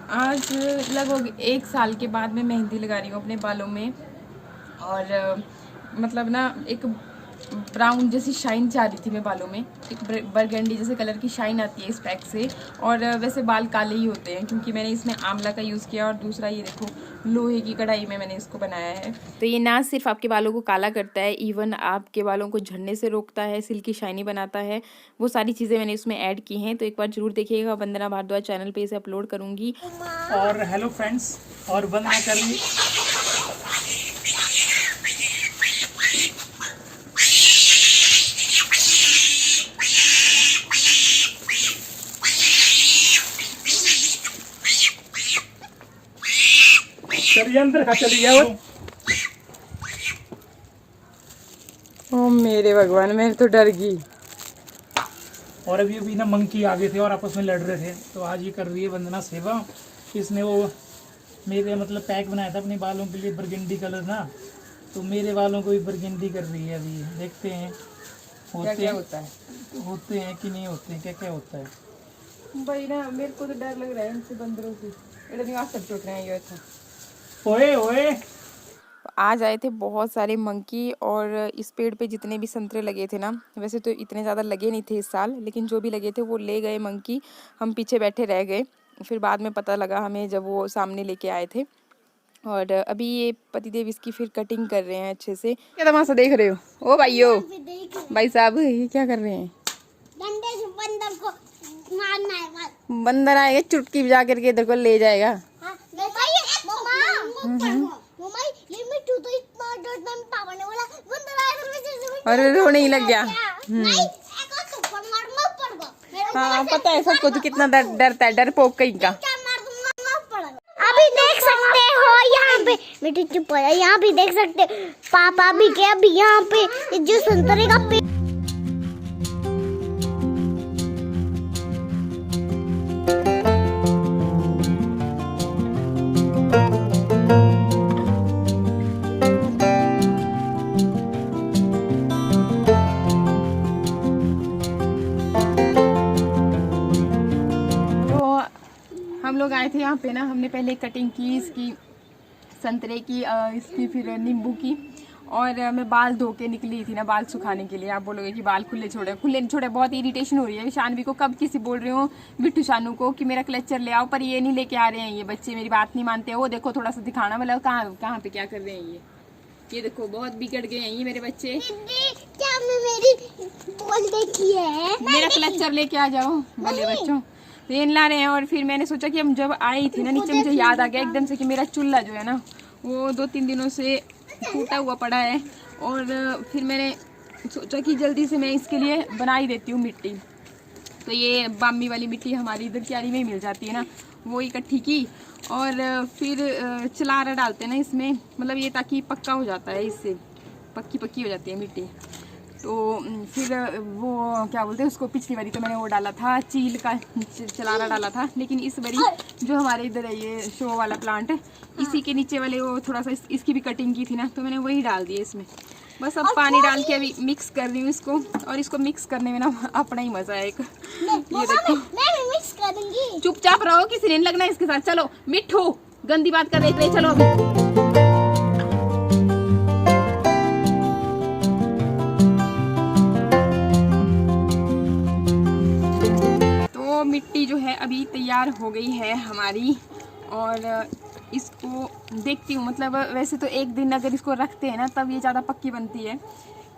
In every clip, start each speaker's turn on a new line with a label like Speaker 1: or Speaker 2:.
Speaker 1: आज लगभग 1 साल के बाद मैं मेहंदी लगा रही हूँ अपने बालों में। और मतलब ना एक ब्राउन जैसी शाइन चाह रही थी मैं बालों में, एक बरगंडी जैसे कलर की शाइन आती है इस पैक से। और वैसे बाल काले ही होते हैं क्योंकि मैंने इसमें आंवला का यूज़ किया, और दूसरा ये देखो लोहे की कढ़ाई में मैंने इसको बनाया है। तो ये ना सिर्फ आपके बालों को काला करता है, इवन आपके बालों को झड़ने से रोकता है, सिल्की शाइनी बनाता है। वो सारी चीज़ें मैंने इसमें ऐड की हैं, तो एक बार जरूर देखिएगा। वंदना भारद्वाज चैनल पे इसे अपलोड करूँगी।
Speaker 2: और हेलो फ्रेंड्स, और वंदना कर रही चलिए अंदर खा चली गया।
Speaker 1: ओ मेरे भगवान, मैं तो डर गई।
Speaker 2: और अभी अभी ना मंकी आ गए थे और आपस में लड़ रहे थे, तो आज ये कर रही है वंदना सेवा। इसने वो मेरे मतलब पैक बनाया था अपने बालों के लिए, बरगंडी कलर ना, तो मेरे बालों को भी बरगंडी कर रही है। अभी देखते हैं
Speaker 1: क्या होता है,
Speaker 2: होते हैं कि नहीं होते हैं, क्या क्या होता है।
Speaker 1: भाई ना मेरे को तो डर लग रहा है इनसे, बंदरों से। मेरे दिमाग सब चोट रहे हैं ये तो।
Speaker 2: ओए ओए,
Speaker 1: आज आए थे बहुत सारे मंकी, और इस पेड़ पे जितने भी संतरे लगे थे ना, वैसे तो इतने ज़्यादा लगे नहीं थे इस साल, लेकिन जो भी लगे थे वो ले गए मंकी। हम पीछे बैठे रह गए, फिर बाद में पता लगा हमें जब वो सामने लेके आए थे। और अभी ये पतिदेव इसकी फिर कटिंग कर रहे हैं अच्छे से। क्या तमाशा देख रहे हो ओ भाइयों, भाई साहब ये क्या कर रहे हैं?
Speaker 3: डंडे से बंदर को मारना है बस।
Speaker 1: बंदर आएगा चुटकी बजा करके इधर को ले जाएगा।
Speaker 3: हाँ, मम्मा, ये मिट्टू तो इतना डरता है, पापा ने बोला बंदर आएगा वैसे
Speaker 1: और रोने ही लग गया।
Speaker 3: नहीं, एक तो पर मार मत पड़गा।
Speaker 1: हाँ पता है सबको तो कितना डरता है, डरपोक कहीं का।
Speaker 3: क्या मार दूंगा मत पड़गा। अभी देख सकते हो यहाँ पे, बेटी चुप हो जा, यहाँ भी देख सकते पापा भी क्या अभी यहाँ पे जो संतरे का पेड़।
Speaker 1: हम लोग आए थे यहाँ पे ना, हमने पहले कटिंग की इसकी संतरे की, इसकी फिर नींबू की। और मैं बाल धो के निकली थी ना बाल सुखाने के लिए। आप बोलोगे कि बाल खुले नहीं छोड़े, बहुत इरिटेशन हो रही है शानवी को। कब किसी बोल रही हूँ बिट्टू शानू को कि मेरा क्लचर ले आओ, पर ये नहीं लेके आ रहे हैं। ये बच्चे मेरी बात नहीं मानते हैं। वो देखो थोड़ा सा दिखाना, मतलब कहाँ पे क्या कर रहे हैं ये देखो बहुत बिगड़ गए हैं ये मेरे बच्चे।
Speaker 3: क्या मेरी बॉल देखी है?
Speaker 1: मेरा क्लचर लेके आ जाओ भले बच्चों। रेन ला रहे हैं। और फिर मैंने सोचा कि हम जब आई थी ना नीचे, मुझे याद आ गया एकदम से कि मेरा चूल्हा जो है ना वो 2-3 दिनों से टूटा हुआ पड़ा है। और फिर मैंने सोचा कि जल्दी से मैं इसके लिए बना ही देती हूँ मिट्टी। तो ये बामी वाली मिट्टी हमारी इधर क्यारी में ही मिल जाती है ना, वो इकट्ठी की। और फिर चलारा डालते हैं ना इसमें, मतलब ये ताकि पक्का हो जाता है, इससे पक्की हो जाती है मिट्टी। तो फिर वो क्या बोलते हैं उसको, पिछली बारी तो मैंने वो डाला था चील का चलारा डाला था, लेकिन इस बारी जो हमारे इधर है ये शो वाला प्लांट है, इसी के नीचे वाले वो थोड़ा सा इसकी भी कटिंग की थी ना, तो मैंने वही डाल दिया इसमें। बस अब पानी डाल के अभी मिक्स कर रही हूँ इसको। और इसको मिक्स करने में ना अपना ही मजा है एक। ये देखो
Speaker 3: मैं भी मिक्स करूंगी।
Speaker 1: चुपचाप रहो, किसी ने लगना इसके साथ। चलो मिठू, गंदी बात कर रहे, चलो अभी। मिट्टी जो है अभी तैयार हो गई है हमारी, और इसको देखती हूँ। मतलब वैसे तो एक दिन अगर इसको रखते हैं ना तब ये ज़्यादा पक्की बनती है,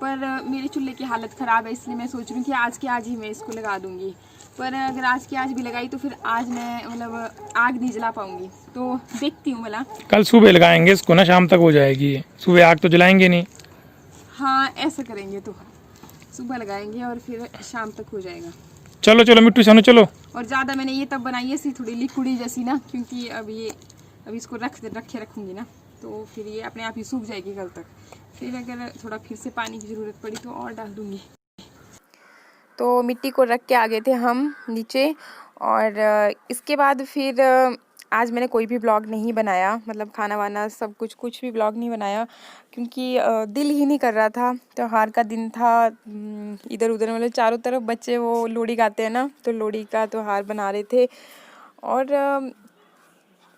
Speaker 1: पर मेरे चूल्हे की हालत ख़राब है, इसलिए मैं सोच रही हूँ कि आज के आज ही मैं इसको लगा दूँगी। पर अगर आज की आज भी लगाई तो फिर आज मैं मतलब आग नहीं जला पाऊँगी, तो देखती हूँ भला।
Speaker 2: कल सुबह लगाएंगे इसको ना, शाम तक हो जाएगी। सुबह आग तो जलाएंगे नहीं।
Speaker 1: हाँ ऐसा करेंगे, तो सुबह लगाएंगे और फिर शाम तक हो जाएगा।
Speaker 2: चलो चलो मिट्टू शानू चलो।
Speaker 1: और ज़्यादा मैंने ये तब बनाई है थोड़ी लिक्विडी जैसी ना, क्योंकि अभी इसको रखे रखूँगी ना, तो फिर ये अपने आप ही सूख जाएगी कल तक। फिर अगर थोड़ा फिर से पानी की ज़रूरत पड़ी तो और डाल दूँगी। तो मिट्टी को रख के आ गए थे हम नीचे, और इसके बाद फिर आज मैंने कोई भी ब्लॉग नहीं बनाया, मतलब खाना वाना सब कुछ भी ब्लॉग नहीं बनाया, क्योंकि दिल ही नहीं कर रहा था। त्योहार का दिन था, इधर उधर मतलब चारों तरफ बच्चे वो लोहड़ी गाते हैं ना, तो लोहड़ी का त्योहार बना रहे थे। और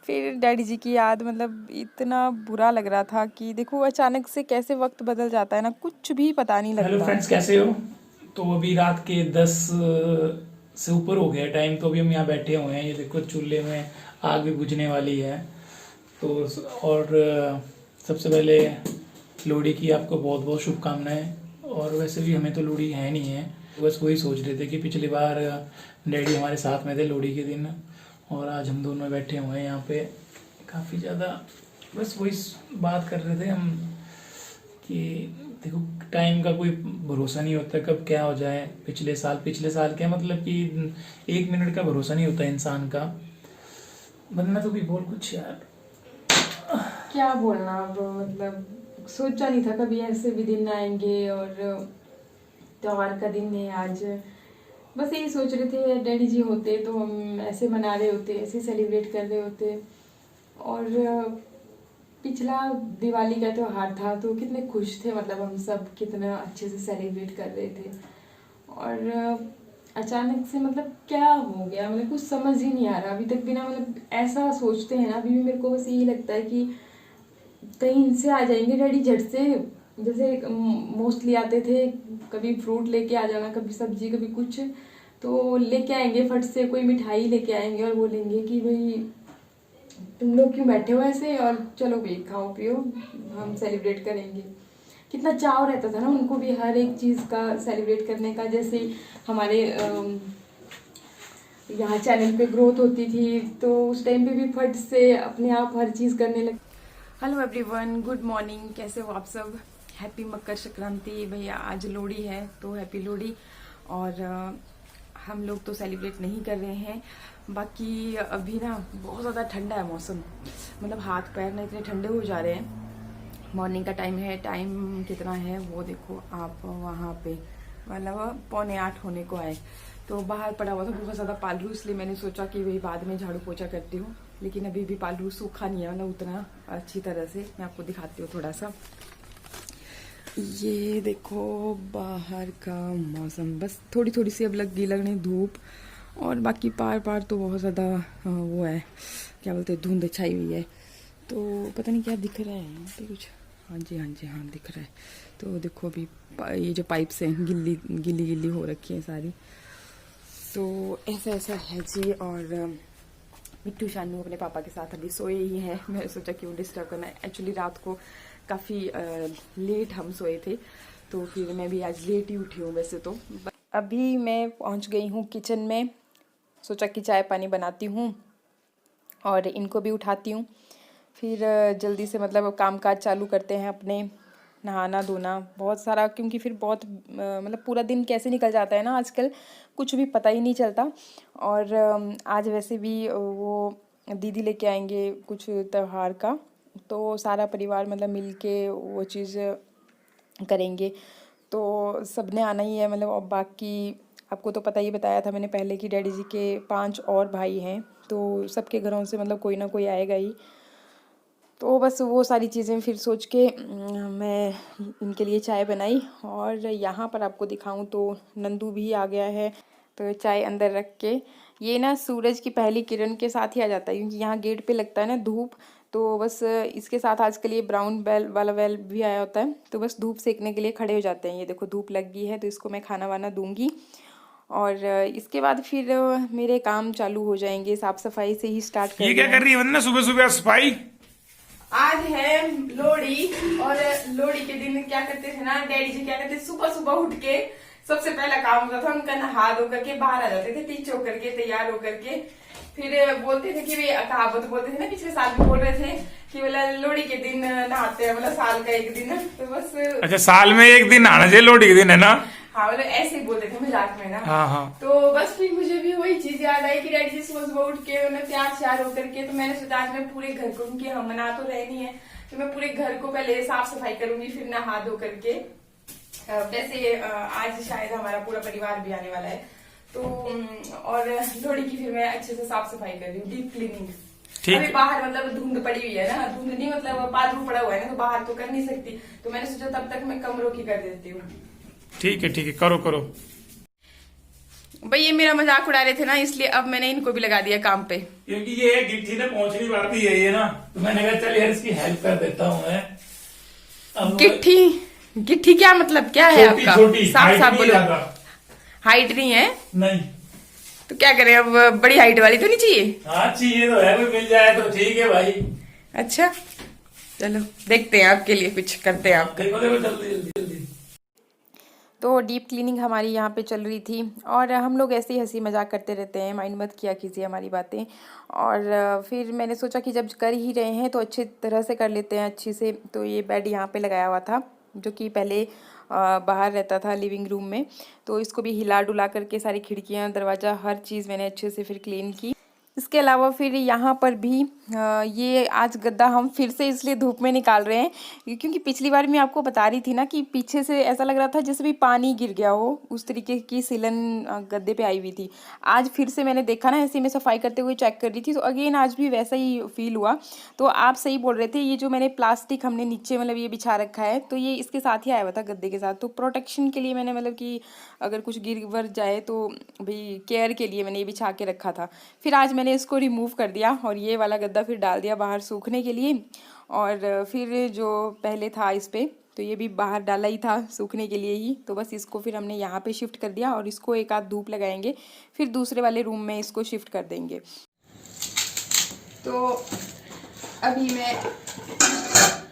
Speaker 1: फिर डैडी जी की याद, मतलब इतना बुरा लग रहा था कि देखो अचानक से कैसे वक्त बदल जाता है ना, कुछ भी पता नहीं
Speaker 2: हेलो
Speaker 1: लगता।
Speaker 2: फ्रेंड्स, कैसे हो? तो अभी रात के 10 से ऊपर हो गया टाइम, तो अभी हम यहाँ बैठे हुए हैं। ये देखो चूल्हे में आग भी बुझने वाली है। तो और सबसे पहले लोहड़ी की आपको बहुत बहुत शुभकामनाएं। और वैसे भी हमें तो लोहड़ी है नहीं है, बस वही सोच रहे थे कि पिछली बार डैडी हमारे साथ में थे लोहड़ी के दिन, और आज हम दोनों बैठे हुए हैं यहाँ पे काफ़ी ज़्यादा। बस वही बात कर रहे थे हम कि देखो टाइम का कोई भरोसा नहीं होता, कब क्या हो जाए। पिछले साल क्या मतलब कि 1 मिनट का भरोसा नहीं होता इंसान का। बनना तो भी बोल कुछ यार।
Speaker 1: क्या बोलना अब, मतलब सोचा नहीं था कभी ऐसे भी दिन आएंगे, और त्योहार का दिन है आज। बस यही सोच रहे थे डैडी जी होते तो हम ऐसे मना रहे होते, ऐसे सेलिब्रेट कर रहे होते। और पिछला दिवाली का त्योहार था तो कितने खुश थे, मतलब हम सब कितना अच्छे से सेलिब्रेट कर रहे थे। और अचानक से मतलब क्या हो गया, मतलब कुछ समझ ही नहीं आ रहा अभी तक भी ना। मतलब ऐसा सोचते हैं ना, अभी भी मेरे को बस यही लगता है कि कहीं इनसे आ जाएंगे डैडी झट से, जैसे मोस्टली आते थे। कभी फ्रूट लेके आ जाना, कभी सब्जी, कभी कुछ तो लेके आएंगे फट से, कोई मिठाई लेके आएंगे और बोलेंगे कि भाई तुम लोग क्यों बैठे हो ऐसे, और चलो भाई खाओ पियो, हम सेलिब्रेट करेंगे। कितना चाव रहता था ना उनको भी हर एक चीज़ का सेलिब्रेट करने का। जैसे हमारे यहाँ चैनल पे ग्रोथ होती थी तो उस टाइम पे भी फट से अपने आप हर चीज़ करने लगे। हेलो एवरीवन, गुड मॉर्निंग, कैसे हो आप सब? हैप्पी मकर संक्रांति भैया। आज लोहड़ी है तो हैप्पी लोहड़ी। और हम लोग तो सेलिब्रेट नहीं कर रहे हैं। बाकी अभी ना बहुत ज़्यादा ठंडा है मौसम, मतलब हाथ पैर ना इतने ठंडे हो जा रहे हैं। मॉर्निंग का टाइम है, टाइम कितना है वो देखो आप वहाँ पे, मतलब 7:45 होने को आए। तो बाहर पड़ा हुआ था बहुत ज़्यादा पालरू, इसलिए मैंने सोचा कि वही बाद में झाड़ू पोछा करती हूँ। लेकिन अभी भी पालरू सूखा नहीं है, मतलब उतना अच्छी तरह से। मैं आपको दिखाती हूँ थोड़ा सा। ये देखो बाहर का मौसम, बस थोड़ी थोड़ी सी अब लगने धूप, और बाकी पार पार तो बहुत ज़्यादा वो है, क्या बोलते हैं, धुंध छाई हुई है। तो पता नहीं क्या दिख रहा है यहाँ पे कुछ। हाँ जी हाँ दिख रहा है। तो देखो अभी ये जो पाइप्स हैं गिल्ली हो रखी है सारी। तो ऐसा है जी। और मिट्टू शानू अपने पापा के साथ अभी सोए ही हैं। मैंने सोचा क्यों डिस्टर्ब करना है। एक्चुअली रात को काफ़ी लेट हम सोए थे, तो फिर मैं भी आज लेट ही उठी हूँ वैसे तो। अभी मैं पहुँच गई हूँ किचन में, सोचा कि चाय पानी बनाती हूँ और इनको भी उठाती हूँ। फिर जल्दी से मतलब काम काज चालू करते हैं अपने, नहाना धोना बहुत सारा, क्योंकि फिर बहुत मतलब पूरा दिन कैसे निकल जाता है ना आजकल, कुछ भी पता ही नहीं चलता। और आज वैसे भी वो दीदी लेके आएंगे कुछ त्योहार का, तो सारा परिवार मतलब मिल के वो चीज़ करेंगे। तो सबने आना ही है मतलब। और बाकी आपको तो पता ही बताया था मैंने पहले कि डैडी जी के 5 और भाई हैं, तो सबके घरों से मतलब कोई ना कोई आएगा ही। तो बस वो सारी चीज़ें फिर सोच के मैं इनके लिए चाय बनाई। और यहाँ पर आपको दिखाऊं तो नंदू भी आ गया है। तो चाय अंदर रख के, ये ना सूरज की पहली किरण के साथ ही आ जाता है, क्योंकि यहाँ गेट पे लगता है ना धूप। तो बस इसके साथ आजकल ये ब्राउन बेल वाला बेल भी आया होता है, तो बस धूप सेकने के लिए खड़े हो जाते हैं। ये देखो धूप लग गई है, तो इसको मैं खाना वाना दूंगी। और इसके बाद फिर मेरे काम चालू हो जाएंगे, साफ सफाई से ही स्टार्ट कर।
Speaker 2: ये क्या कर रही है वंदना सुबह सुबह सफाई?
Speaker 1: आज है लोहड़ी, और लोहड़ी के दिन क्या करते थे ना डैडी जी, क्या करते थे सुबह सुबह उठ के सबसे पहला काम होता था उनका नहा धो करके बाहर आ जाते थे, टीच होकर के तैयार होकर के। फिर बोलते थे कि वे कहावत बोलते थे ना, पिछले साल भी बोल रहे थे कि बोला लोहड़ी के दिन नहाते हैं, मतलब साल का एक दिन। तो बस
Speaker 2: अच्छा, साल में एक दिन नहाना चाहिए लोहड़ी के दिन, है ना?
Speaker 1: हाँ मतलब ऐसे ही बोलते थे मजाक में ना।
Speaker 2: हाँ।
Speaker 1: तो बस फिर मुझे भी वही चीज याद आई कि डैडी जी सुबह सुबह उठ के उन्हें तैयार होकर के, तो मैंने सोचा आज मैं पूरे घर को, क्योंकि हम मना तो रहे नहीं है, तो मैं पूरे घर को पहले साफ सफाई करूंगी, फिर नहा धो करके। वैसे आज शायद हमारा पूरा परिवार भी आने वाला है, तो और लोहड़ी की फिर मैं अच्छे से साफ सफाई कर रही हूँ, डीप क्लीनिंग। अभी बाहर मतलब धुंध पड़ी हुई है ना, धुंध नहीं मतलब पालरू पड़ा हुआ है ना, तो बाहर तो कर नहीं सकती, तो मैंने सोचा तब तक मैं कमरों की कर देती हूँ।
Speaker 2: ठीक है करो।
Speaker 1: भाई ये मेरा मजाक उड़ा रहे थे ना, इसलिए अब मैंने इनको भी लगा दिया काम पे।
Speaker 2: क्योंकि ये गिट्टी ने पहुंचनी पड़ती है ये ना, तो मैंने कहा चल यार इसकी हेल्प कर देता हूँ मैं।
Speaker 1: गिट्टी क्या मतलब, क्या है आपका? साफ साफ बोलो। हाइट नहीं है?
Speaker 2: नहीं।
Speaker 1: तो क्या करें अब, बड़ी हाइट वाली तो नहीं चाहिए?
Speaker 2: हाँ चाहिए तो है, कोई मिल जाए तो ठीक है भाई।
Speaker 1: अच्छा चलो देखते हैं, आपके लिए कुछ करते हैं आपका।
Speaker 2: देखो देखो जल्दी जल्दी जल्दी।
Speaker 1: तो डीप क्लीनिंग हमारी यहाँ पे चल रही थी, और हम लोग ऐसे ही हंसी मजाक करते रहते हैं, माइंड मत किया कीजिए हमारी बातें। और फिर मैंने सोचा कि जब कर ही रहे हैं तो अच्छी तरह से कर लेते हैं, अच्छी से। तो ये बेड यहाँ पे लगाया हुआ था, जो कि पहले बाहर रहता था लिविंग रूम में। तो इसको भी हिला डुला करके सारी खिड़कियाँ दरवाज़ा हर चीज़ मैंने अच्छे से फिर क्लीन की। इसके अलावा फिर यहाँ पर भी ये आज गद्दा हम फिर से इसलिए धूप में निकाल रहे हैं क्योंकि पिछली बार मैं आपको बता रही थी ना कि पीछे से ऐसा लग रहा था जैसे भी पानी गिर गया हो, उस तरीके की सिलन गद्दे पे आई हुई थी। आज फिर से मैंने देखा ना, ऐसे मैं सफाई करते हुए चेक कर रही थी, तो अगेन आज भी वैसा ही फील हुआ। तो आप सही बोल रहे थे, ये जो मैंने प्लास्टिक हमने नीचे मतलब ये बिछा रखा है, तो ये इसके साथ ही आया हुआ था गद्दे के साथ। तो प्रोटेक्शन के लिए मैंने मतलब कि अगर कुछ गिर वर जाए तो भाई केयर के लिए मैंने ये बिछा के रखा था। फिर आज मैंने इसको रिमूव कर दिया और ये वाला गद्दा फिर डाल दिया बाहर सूखने के लिए। और फिर जो पहले था इस पे, तो ये भी बाहर डाला ही था सूखने के लिए ही। तो बस इसको फिर हमने यहाँ पे शिफ्ट कर दिया और इसको एक आध धूप लगाएंगे, फिर दूसरे वाले रूम में इसको शिफ्ट कर देंगे। तो अभी मैं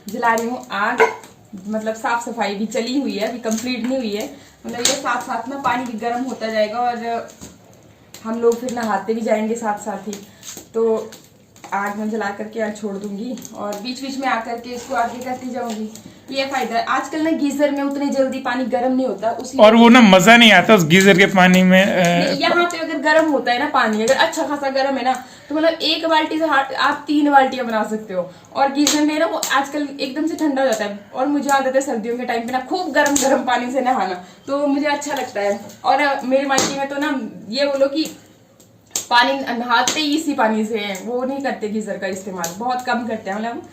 Speaker 1: जला रही हूँ आग, मतलब साफ सफाई भी चली हुई है, अभी कंप्लीट नहीं हुई है। मतलब ये साथ साथ में पानी भी गर्म होता जाएगा और हम लोग फिर नहाते भी जाएंगे साथ साथ ही। तो आग में जला करके आज छोड़ दूंगी और बीच बीच में आकर के इसको आगे करती जाऊंगी। ये फायदा है, आजकल ना गीजर में उतने जल्दी पानी गर्म नहीं होता, उसी
Speaker 2: और वो ना मजा नहीं आता उस गीजर के पानी में।
Speaker 1: यहाँ पे अगर गर्म होता है ना पानी, अगर अच्छा खासा गर्म है ना, तो मतलब एक बाल्टी से आप 3 बाल्टियां बना सकते हो। और गीजर में ना वो आजकल एकदम से ठंडा हो जाता है, और मुझे आदत है सर्दियों के टाइम पे ना खूब गर्म गर्म पानी से नहाना, तो मुझे अच्छा लगता है। और मेरे मायके में तो ना ये बोलो कि पानी नहाते ही इसी पानी से है, वो नहीं करते गीजर का इस्तेमाल, बहुत कम करते हैं। मतलब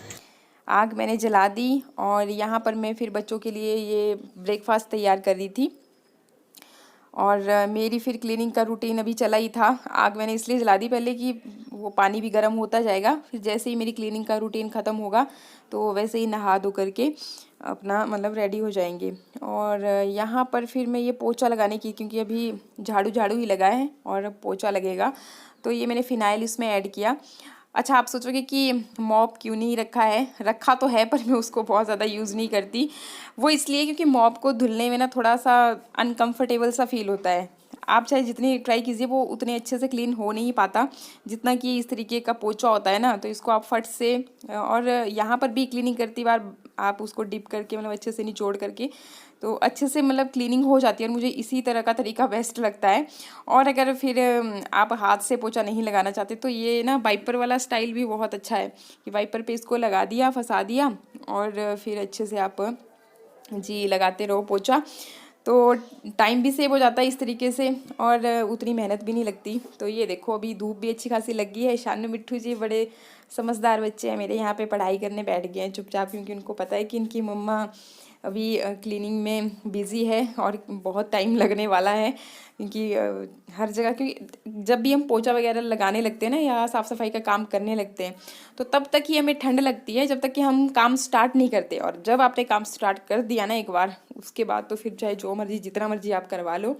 Speaker 1: आग मैंने जला दी और यहाँ पर मैं फिर बच्चों के लिए ये ब्रेकफास्ट तैयार कर रही थी। और मेरी फिर क्लीनिंग का रूटीन अभी चला ही था। आग मैंने इसलिए जला दी पहले कि वो पानी भी गर्म होता जाएगा, फिर जैसे ही मेरी क्लीनिंग का रूटीन ख़त्म होगा तो वैसे ही नहा धो करके अपना मतलब रेडी हो जाएंगे। और यहाँ पर फिर मैं ये पोछा लगाने की, क्योंकि अभी झाड़ू ही लगा है और पोछा लगेगा, तो ये मैंने फ़िनाइल इसमें ऐड किया। अच्छा, आप सोचोगे कि मॉप क्यों नहीं रखा है? रखा तो है, पर मैं उसको बहुत ज़्यादा यूज़ नहीं करती। वो इसलिए क्योंकि मॉप को धुलने में ना थोड़ा सा अनकंफर्टेबल सा फील होता है। आप चाहे जितनी ट्राई कीजिए, वो उतने अच्छे से क्लीन हो नहीं पाता जितना कि इस तरीके का पोंछा होता है ना। तो इसको आप फट से, और यहाँ पर भी क्लीनिंग करती बार आप उसको डिप करके मतलब अच्छे से निचोड़ करके तो अच्छे से मतलब क्लीनिंग हो जाती है। और मुझे इसी तरह का तरीका बेस्ट लगता है। और अगर फिर आप हाथ से पोंछा नहीं लगाना चाहते तो ये ना वाइपर वाला स्टाइल भी बहुत अच्छा है कि वाइपर पे इसको लगा दिया, फंसा दिया और फिर अच्छे से आप जी लगाते रहो पोंछा, तो टाइम भी सेव हो जाता है इस तरीके से और उतनी मेहनत भी नहीं लगती। तो ये देखो अभी धूप भी अच्छी खासी लगी है। शानू मिट्ठू जी बड़े समझदार बच्चे हैं मेरे, यहाँ पे पढ़ाई करने बैठ गए हैं चुपचाप, क्योंकि उनको पता है कि इनकी मम्मा अभी क्लीनिंग में बिज़ी है और बहुत टाइम लगने वाला है। क्योंकि हर जगह, क्योंकि जब भी हम पोछा वगैरह लगाने लगते हैं ना या साफ़ सफाई का काम करने लगते हैं तो तब तक ही हमें ठंड लगती है, जब तक कि हम काम स्टार्ट नहीं करते। और जब आपने काम स्टार्ट कर दिया ना एक बार, उसके बाद तो फिर चाहे जो मर्जी जितना मर्जी आप करवा लो,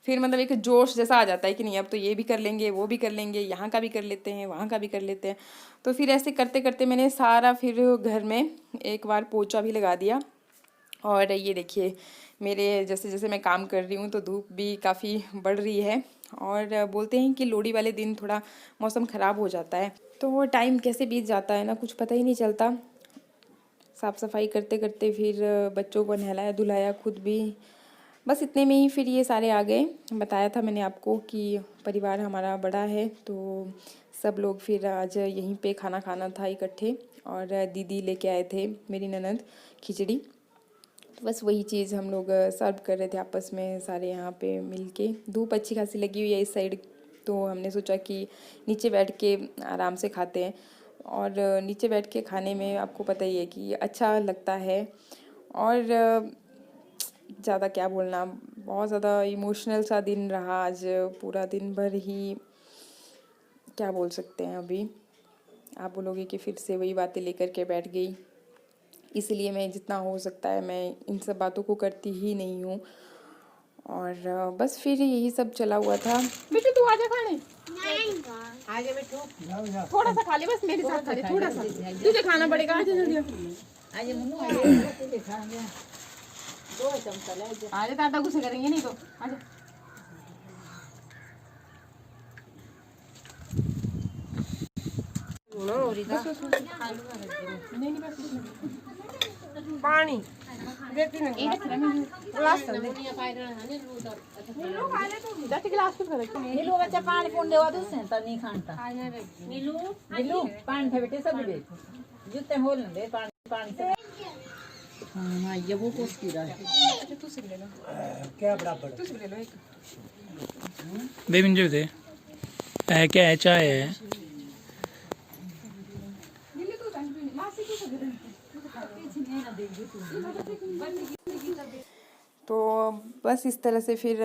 Speaker 1: फिर मतलब एक जोश जैसा आ जाता है कि नहीं अब तो ये भी कर लेंगे, वो भी कर लेंगे, यहाँ का भी कर लेते हैं, वहाँ का भी कर लेते हैं। तो फिर ऐसे करते करते मैंने सारा फिर घर में एक बार पोछा भी लगा दिया। और ये देखिए मेरे जैसे जैसे मैं काम कर रही हूँ तो धूप भी काफ़ी बढ़ रही है। और बोलते हैं कि लोहड़ी वाले दिन थोड़ा मौसम ख़राब हो जाता है, तो वो टाइम कैसे बीत जाता है ना, कुछ पता ही नहीं चलता। साफ़ सफाई करते करते फिर बच्चों को नहलाया धुलाया, खुद भी, बस इतने में ही फिर ये सारे आ गए। बताया था मैंने आपको कि परिवार हमारा बड़ा है, तो सब लोग फिर आज यहीं पे खाना खाना था इकट्ठे। और दीदी लेके आए थे मेरी ननद खिचड़ी, तो बस वही चीज़ हम लोग सर्व कर रहे थे आपस में सारे यहाँ पे मिलके। धूप अच्छी खासी लगी हुई है इस साइड, तो हमने सोचा कि नीचे बैठ के आराम से खाते हैं। और नीचे बैठ के खाने में आपको पता ही है कि अच्छा लगता है। और ज़्यादा क्या बोलना, बहुत ज़्यादा इमोशनल सा दिन रहा आज। पूरा दिन भर ही क्या बोल सकते हैं। अभी आप बोलोगे कि फिर से वही बातें लेकर के बैठ गई, इसलिए मैं जितना हो सकता है मैं इन सब बातों को करती ही नहीं हूँ। और बस फिर यही सब चला हुआ था। बेटू तू आजा खाने।
Speaker 4: आगे बैठो।
Speaker 1: थोड़ा सा खा ले बस, मेरे साथ खा ले थोड़ा सा, तुझे खाना पड़ेगा। आजा जल्दी
Speaker 4: आगे मम्मू आगे दिखाएंगे 2 चमचा ले आजा।
Speaker 1: आजा, टाटा गुस्से करेंगे नहीं तो। आजा
Speaker 4: पानी देती नहीं गिलास दे
Speaker 1: जाते गिलास कुछ कर।
Speaker 4: नीलू बच्चा पानी पुंडे वा दूसरे तो नहीं खाता। नीलू नीलू पानी थे बेटे सब दे जूते होल न दे पानी पानी से। हां ये वो कोस की रहा है।
Speaker 1: अच्छा तू से ले लो,
Speaker 2: क्या बराबर
Speaker 1: तू से ले लो एक।
Speaker 2: दे मिंजो दे है क्या है चाय है।
Speaker 1: नीले तू जान तू मासी को से दे। तो बस इस तरह से फिर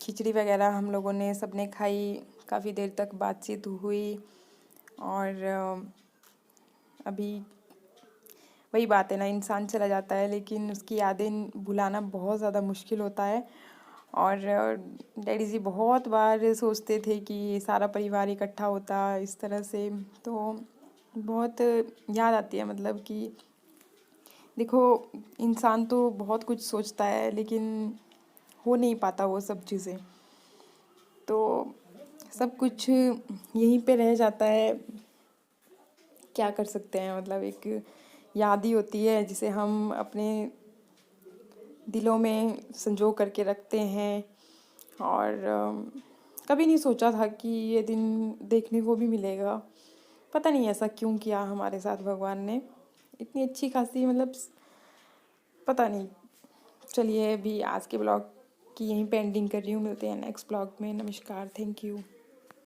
Speaker 1: खिचड़ी वगैरह हम लोगों ने सबने खाई, काफ़ी देर तक बातचीत हुई। और अभी वही बात है ना, इंसान चला जाता है लेकिन उसकी यादें भुलाना बहुत ज़्यादा मुश्किल होता है। और डैडी जी बहुत बार सोचते थे कि सारा परिवार इकट्ठा होता इस तरह से, तो बहुत याद आती है। मतलब कि देखो, इंसान तो बहुत कुछ सोचता है लेकिन हो नहीं पाता वो सब चीज़ें, तो सब कुछ यहीं पे रह जाता है। क्या कर सकते हैं, मतलब एक याद ही होती है जिसे हम अपने दिलों में संजो करके रखते हैं। और कभी नहीं सोचा था कि ये दिन देखने को भी मिलेगा। पता नहीं ऐसा क्यों किया हमारे साथ भगवान ने, इतनी अच्छी खासी, मतलब पता नहीं। चलिए अभी आज के ब्लॉग की यहीं पे एंडिंग कर रही हूँ, मिलते हैं नेक्स्ट ब्लॉग में। नमस्कार, थैंक यू।